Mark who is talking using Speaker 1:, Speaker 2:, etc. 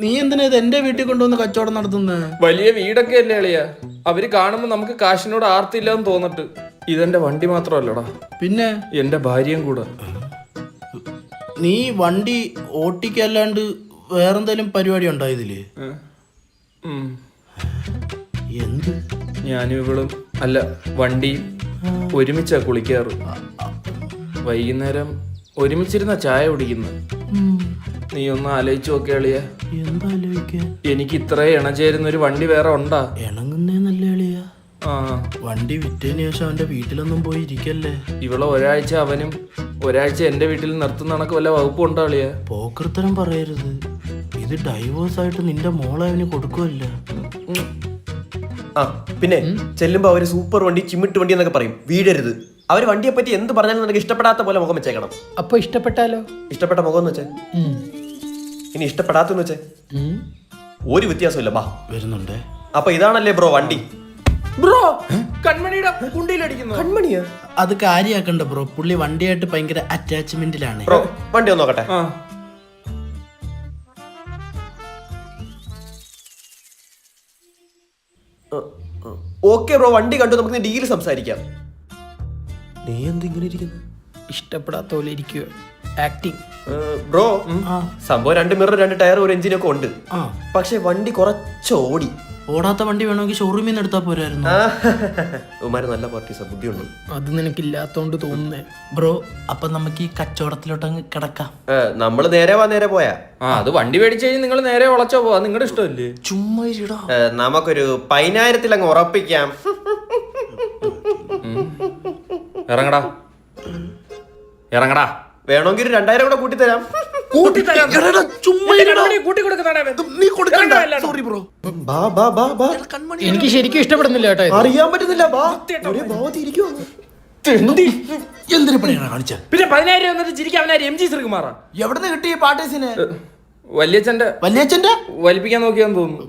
Speaker 1: നീ എന്തിനാ ഇത് എന്റെ വീട്ടിൽ കൊണ്ടുവന്ന് കച്ചവടം നടത്തുന്നത്?
Speaker 2: വലിയ വീടൊക്കെ അല്ലേ അളിയാ, അവര് കാണുമ്പോ നമുക്ക് കാശിനോട് ആർത്തില്ലാന്ന് തോന്നിട്ട്. ഇതെന്റെ വണ്ടി മാത്രമല്ലടാ,
Speaker 1: പിന്നെ
Speaker 2: എന്റെ ഭാര്യയും കൂടെ.
Speaker 1: നീ വണ്ടി ഓട്ടിക്കല്ലാണ്ട് വേറെന്തെങ്കിലും പരിപാടി ഉണ്ടോ ഇതില്? എന്ത്?
Speaker 2: ഞാനും ഇവളും അല്ല വണ്ടി ഒരുമിച്ചാ കുളിക്കാറ്. വൈകുന്നേരം ഒരുമിച്ചിരുന്ന ചായ കുടിക്കുന്നത്. നീ ഒന്ന് ആലോചിച്ച് നോക്കിയ അളിയ,
Speaker 1: എന്താ ആലോചിക്കാൻ?
Speaker 2: എനിക്ക് ഇത്ര ഇണചേരുന്ന ഒരു വണ്ടി വേറെ ഉണ്ടാ?
Speaker 1: ഇണങ്ങുന്നേന്നല്ല എളിയ.
Speaker 2: ആ,
Speaker 1: വണ്ടി വിറ്റതിന് ശേഷം അവന്റെ വീട്ടിലൊന്നും പോയി ഇരിക്കല്ലേ.
Speaker 2: ഇവളെ ഒരാഴ്ച അവനും ഒരാഴ്ച എന്റെ വീട്ടിൽ നിർത്തുന്ന കണക്ക് വല്ല വകുപ്പ് ഉണ്ടോ അളിയ?
Speaker 1: പോക്കർത്തരം പറയരുത്. ഇത് ഡൈവോഴ്സ് ആയിട്ട് നിന്റെ മോളെ അവന് കൊടുക്കുവല്ല.
Speaker 3: ആ പിന്നെ ചെല്ലുമ്പോ അവര് സൂപ്പർ വണ്ടി, ചിമ്മിട്ട് വണ്ടി എന്നൊക്കെ പറയും. വീടരുത്. അവര് വണ്ടിയെ പറ്റി എന്ത് പറഞ്ഞാലും നിനക്ക് ഇഷ്ടപ്പെടാത്ത പോലെ മുഖം വെച്ചേക്കണം.
Speaker 4: അപ്പൊ ഇഷ്ടപ്പെട്ടാലോ?
Speaker 3: ഇഷ്ടപ്പെട്ട മുഖം എന്ന് വെച്ചേ. ഇനി ഇഷ്ടപ്പെടാത്തെന്ന് വെച്ചേ ഒരു വ്യത്യാസമില്ല. ബാ
Speaker 1: വരുന്നുണ്ടേ.
Speaker 3: അപ്പൊ ഇതാണല്ലേ ബ്രോ വണ്ടി?
Speaker 2: ബ്രോ കൺമണിയുടെ കുണ്ടിയിലടിക്കുന്നു.
Speaker 3: കൺമണിയാ?
Speaker 1: അത് കാര്യാക്കണ്ട ബ്രോ. പുള്ളി വണ്ടിയായിട്ട് ഭയങ്കര അറ്റാച്ച്മെന്റിലാണ്.
Speaker 3: ബ്രോ വണ്ടി ഒന്ന് നോക്കട്ടെ. ഓക്കെ ബ്രോ, വണ്ടി കണ്ടു, നമുക്ക് ഡീല് സംസാരിക്കാം. നീ എന്തിങ്ങനെ ഇരിക്കുന്നു?
Speaker 4: ഇഷ്ടപ്പെടാത്ത പോലെ ഇരിക്കുക. ആക്ടിങ്.
Speaker 3: ബ്രോ സംഭവം 2 മിറർ 2 ടയർ 1 എഞ്ചിനൊക്കെ ഉണ്ട്.
Speaker 1: ആ,
Speaker 3: പക്ഷെ വണ്ടി കുറച്ച് ഓടി.
Speaker 1: ഓടാത്ത വണ്ടി വേണമെങ്കിൽ ഷോറൂമിൽ നിന്ന് എടുത്താൽ പോരായിരുന്നു.
Speaker 3: ഉമാര് നല്ല പാർട്ടീസാ, ബുദ്ധിയുണ്ട്.
Speaker 4: അത് നിനക്കില്ലാത്തോണ്ട് തോന്നുന്നേ.
Speaker 1: ബ്രോ അപ്പൊ നമുക്ക് ഈ കച്ചവടത്തിലോട്ടങ്ങ് കിടക്കാം.
Speaker 3: നമ്മള് നേരെ പോയാ
Speaker 2: അത് വണ്ടി മേടിച്ചു കഴിഞ്ഞ് നിങ്ങൾ നേരെ വളച്ചോ പോവാ, നിങ്ങളുടെ ഇഷ്ടമല്ലേ?
Speaker 1: ചുമ്മാ ഇരിടാ.
Speaker 3: നമുക്കൊരു 10,000 അങ്ങ് ഉറപ്പിക്കാം.
Speaker 2: ഇറങ്ങടാ ഇറങ്ങടാ.
Speaker 3: വേണമെങ്കിൽ ഒരു 2,000 കൂടെ കൂട്ടിത്തരാം.
Speaker 1: Sorry bro.
Speaker 4: എനിക്ക് ശരിക്കും ഇഷ്ടപ്പെടുന്നില്ല കേട്ടോ ഇത്.
Speaker 3: അറിയാൻ പറ്റുന്നില്ല. ഒരേ ഭാവത്തിൽ ഇരിക്കുവാ.
Speaker 1: എന്തിനു പണിയാണ് കാണിച്ച?
Speaker 2: പിന്നെ 10,000 വന്നിട്ട് ചിരിക്കാൻ അവനാര് MG ശ്രീകുമാറാ?
Speaker 1: എവിടെ നിന്ന് കിട്ടി പാർട്ടീസിന്?
Speaker 2: വല്യച്ഛന്റെ
Speaker 1: വല്യച്ഛന്റെ
Speaker 2: വലിപ്പിക്കാൻ നോക്കിയാന്ന് തോന്നുന്നു.